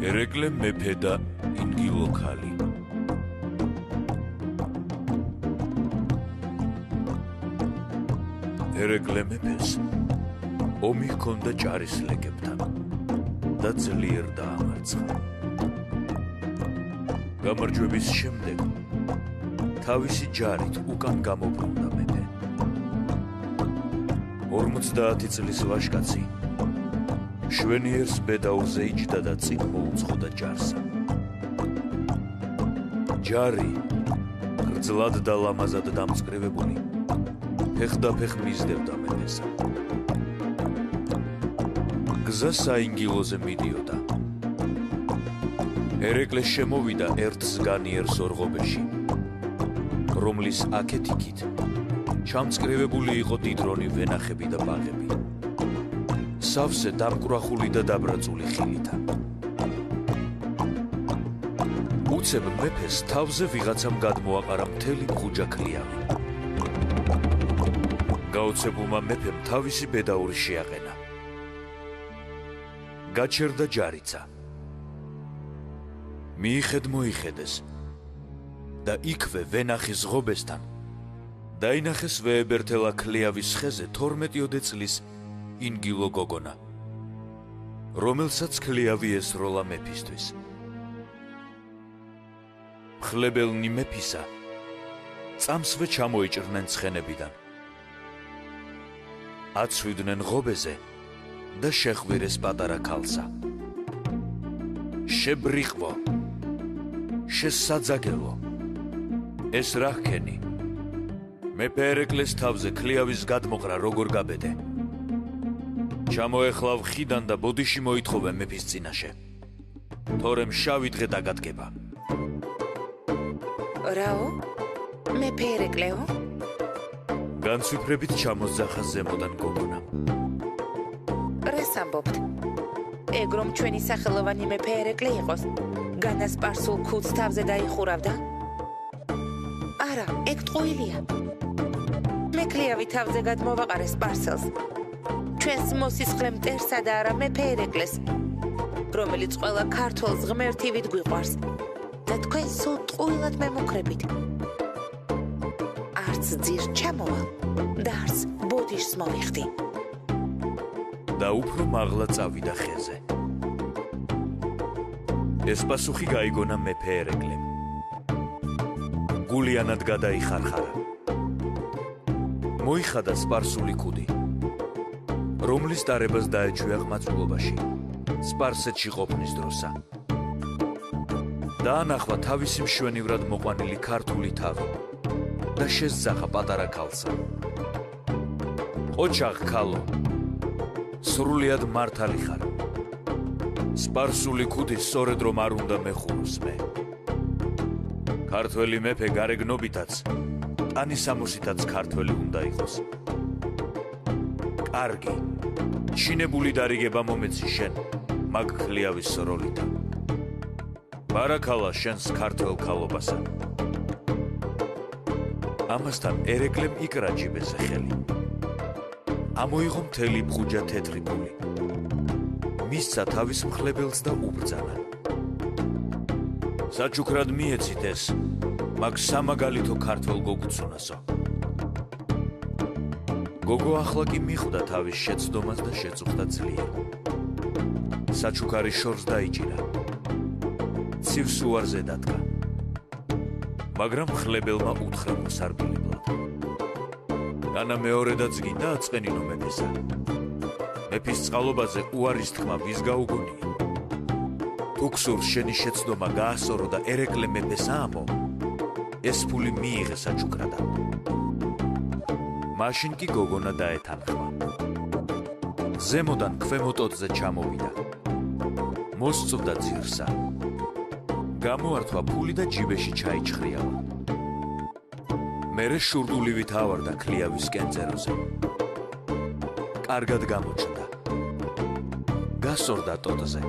ერეკლე მეფე და ინგილო ქალი. ერეკლე მეფეს ომი ჰქონდა ჭარისლეგებთან და ძლიერ დაამარცხა. გამარჯვების შემდეგ თავისი ჯარით უკან გამობრუნდა მეფე. 50 წლის ვაჟკაცი შვენიერს ბედაურზე იჯდა და წინ მოუძღოდა ჯარსა. ჯარი გრძლად და ლამაზად დამწკრივებული ფეხდაფეხ მისდევდა მეფესა. გზა საინგილოზე მიდიოდა. ერეკლე შემოვიდა ერთ ზგანიერ სორღობეში, რომლის აქეთ-იქით ჩამწკრივებული იყო დიდრონი ვენახები და ბაღები, სავსე დამკვრახული და დაბრაწული ხილითა. უცებ მეფეს თავზე ვიღაცამ გადმოაყარა მთელი მღუჯა ქლიავი. გაოცებულმა მეფემ თავისი ბედაური შეაყენა. გაჩერდა ჯარიცა. მიიხედ-მოიხედეს და იქვე ვენახის ღობესთან დაინახეს ვეებერთელა ქლიავის ხეზე 12 წლის ინგილო გოგონა, რომელსაც ქლიავი ესროლა მეფისთვის. მხლებელნი მეფისა წამსვე ჩამოიჭრნენ ცხენებიდან, აცვიდნენ ღობეზე და შეხვირეს პატარა ქალსა. შებრიყვო, შესაძაგელო, ეს რა ჰქენი? მეფე ერეკლეს თავზე ქლიავის გადმოყრა როგორ გაბედე? ჩამოეხლავ ხიდან და ბოდიში მოითხოვე მეფის წინაშე, თორემ შავი დღე დაგადგება. რაო? მეფე ერეკლეო? განცვიფრებით ჩამოძახა ზემოდან გოგონა. რას ამბობთ? ეგ რომ ჩვენი სახელოვანი მეფე ერეკლე იყოს, განა სპარსულ ქუდს თავზე დაიხურავდა? არა, ეგ ტყუილია. მე ქლიავი თავზე გადმოვაყარე სპარსელს, ჩვენს მოსისხლე მტერსა და არა მეფე ერეკლეს, რომელიც ყველა ქართველს ღმერთივით გვიყვარს და თქვენ სულ ტყუილად მემუქრებით. არც ძირს ჩამოვალ და არც ბოდიშს მოვიხდი. და უფრო მაღლა წავიდა ხეზე. ეს პასუხი გაიგონა მეფე ერეკლემ. გულიანად გადაიხარხარა. მოიხადა სპარსული ქუდი, რომლის დარებას დაეჩვია ყმაწვილობაში სპარსეთში ყოფნის დროსა. დაანახვა თავისი მშვენივრად მოყვანილი ქართული თავი და შესძახა პატარა ქალსა. ოჩაღ ქალო, სრულიად მართალი ხარ. სპარსული ქუდი სწორედ რომ არ უნდა მეხუროს მე. ქართველი მეფე გარეგნობითაც, ტანისამოსითაც ქართველი უნდა იყოს. კარგი, ჩინებული დარიგება მომეცი შენ, მაგ ქლიავის სროლითა. ბარაქალა შენს ქართველ ქალობასა. ამასთან ერეკლემ იკრა ჯიბეზე ხელი. ამოიღო მთელი მღუჯა თეთრი ფული. მისცა თავის მხლებელს და უბრძანა. საჩუქრად მიეცით ეს, მაგ სამაგალითო ქართველ გოგუცუნასო. გოგო ახლა კი მიხვდა თავის შეცდომას და შეწუხდა ძლიერ. საჩუქარი შორს დაიჭირა. ცივს უარზე დადგა. მაგრამ მხლებელმა უთხრა მოსარბილებლად. განა მეორედაც გინდა აწყენინო მეფესა. მეფის წყალობაზე უარის თქმა ვის გაუგონია? თუ გსურს შენი შეცდომა გაასწორო და ერეკლე მეფეს აამო, ეს ფული მიიღე საჩუქრადა. მაშინ კი გოგონა დაეთანხმა. ზემოდან ქვემოტოთზე ჩამოვიდა. მოსწვდა ძირსა. გამოართვა ფული და ჯიბეში ჩაიჩხრიალა. მერე შურდულივით ავარდა ქლიავის კენწეროზე. კარგად გამოჩნდა. გასორდა ტოტზე.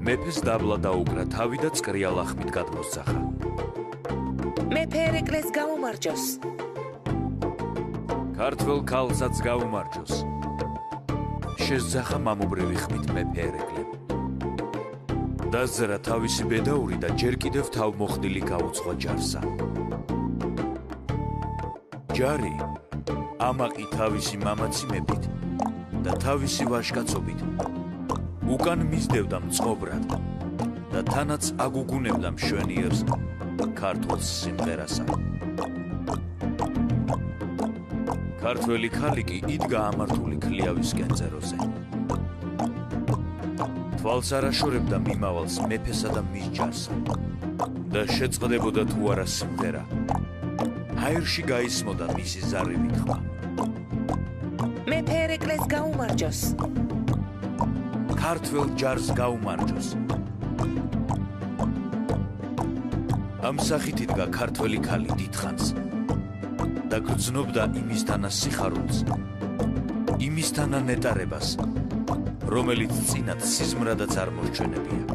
მეფეს დაბლა დაუკრა თავი და წკრია ლახმით გადმოსძახა. მეფე ერეკლეს გაუმარჯოს. ქართველ ქალსაც გაუმარჯოს. შესძახა მამობრივი ხმით მეფე ერეკლემ. დასძრა თავისი ბედაური და ჯერ კიდევ თავმოხდილი გაუძღვა ჯარსა. ჯარი ამაყი თავისი მამაციმებით და თავისი ვაჟკაცობით უკან მისდევდა მწყობრად და თანაც აგუგუნებდა მშვენიერს ქართულს სიმღერასა. ქართველი ხალი კი იდგა ამართული ქლიავის კენწეროზე. თვალს არ აშორებდა მიმავალს მეფესა და მის ჯარსა და შეწყდებოდა თუ არა სიმღერა. ჰაერში გაისმოდა მისი ზარივით ხმა. მეფე ერეკლეს გაუმარჯოს. ქართველ ჯარს გაუმარჯოს. ამ სახით იდგა ქართველი ხალი დიდხანს და გრძნობდა იმისთანა სიხარულს, იმისთანა ნეტარებას, რომელიც წინათ სიზმრადაც არ მოსჩვენებია.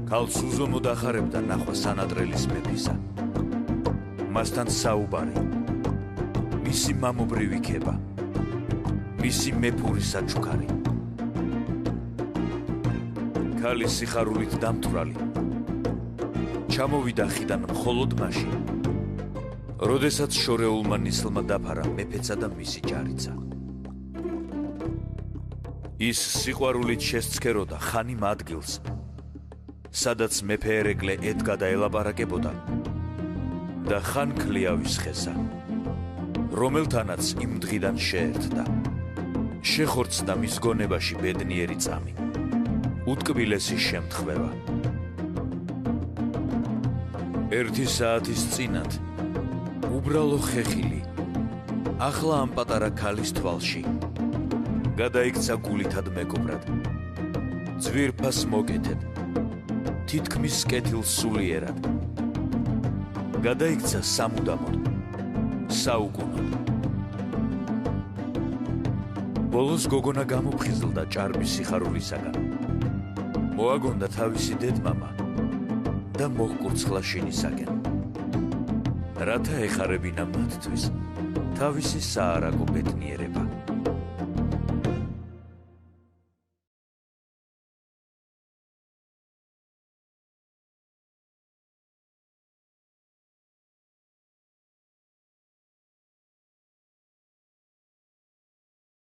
ქალს უზომოდ ახარებდა ნახვა სანატრელის მეფისა. მასთან საუბარი, მისი მამობრივი ქება, მისი მეფური საჩუქარი. ქალის სიხარულით დამთვრალი ჩამოვიდა ხიდან მხოლოდ მაშინ, როდესაც შორეულმა ნისლმა დაფარა მეფეცა და მისი ჯარიცა. ის სიყვარულით შესცქეროდა ხან იმ ადგილს, სადაც მეფე ერეკლე ედგა და ელაპარაკებოდა და ხან ქლიავის ხესა, რომელთანაც იმ დღიდან შეერთდა. შეხორცდა მის გონებაში ბედნიერი წამი, უტკბილესი შემთხვევა. ერთი საათის წინათ უბრალო ხეხილი ახლა ამ პატარა ქალის თვალში გადაიქცა გულითად მეგობრად, ძვირფას მოკეთებ, თითქმის კეთილს სულიერად. გადაიქცა სამუდამოდ, საუკუნოდ. ბოლოს გოგონა გამოფხიზლდა ჭარბი სიხარულისაგან. მოაგონდა თავისი დედმამა და მოჰკურცხლა შინისაკენ, რათა ეხარებინა მათთვის თავისი საარაგო ბედნიერება.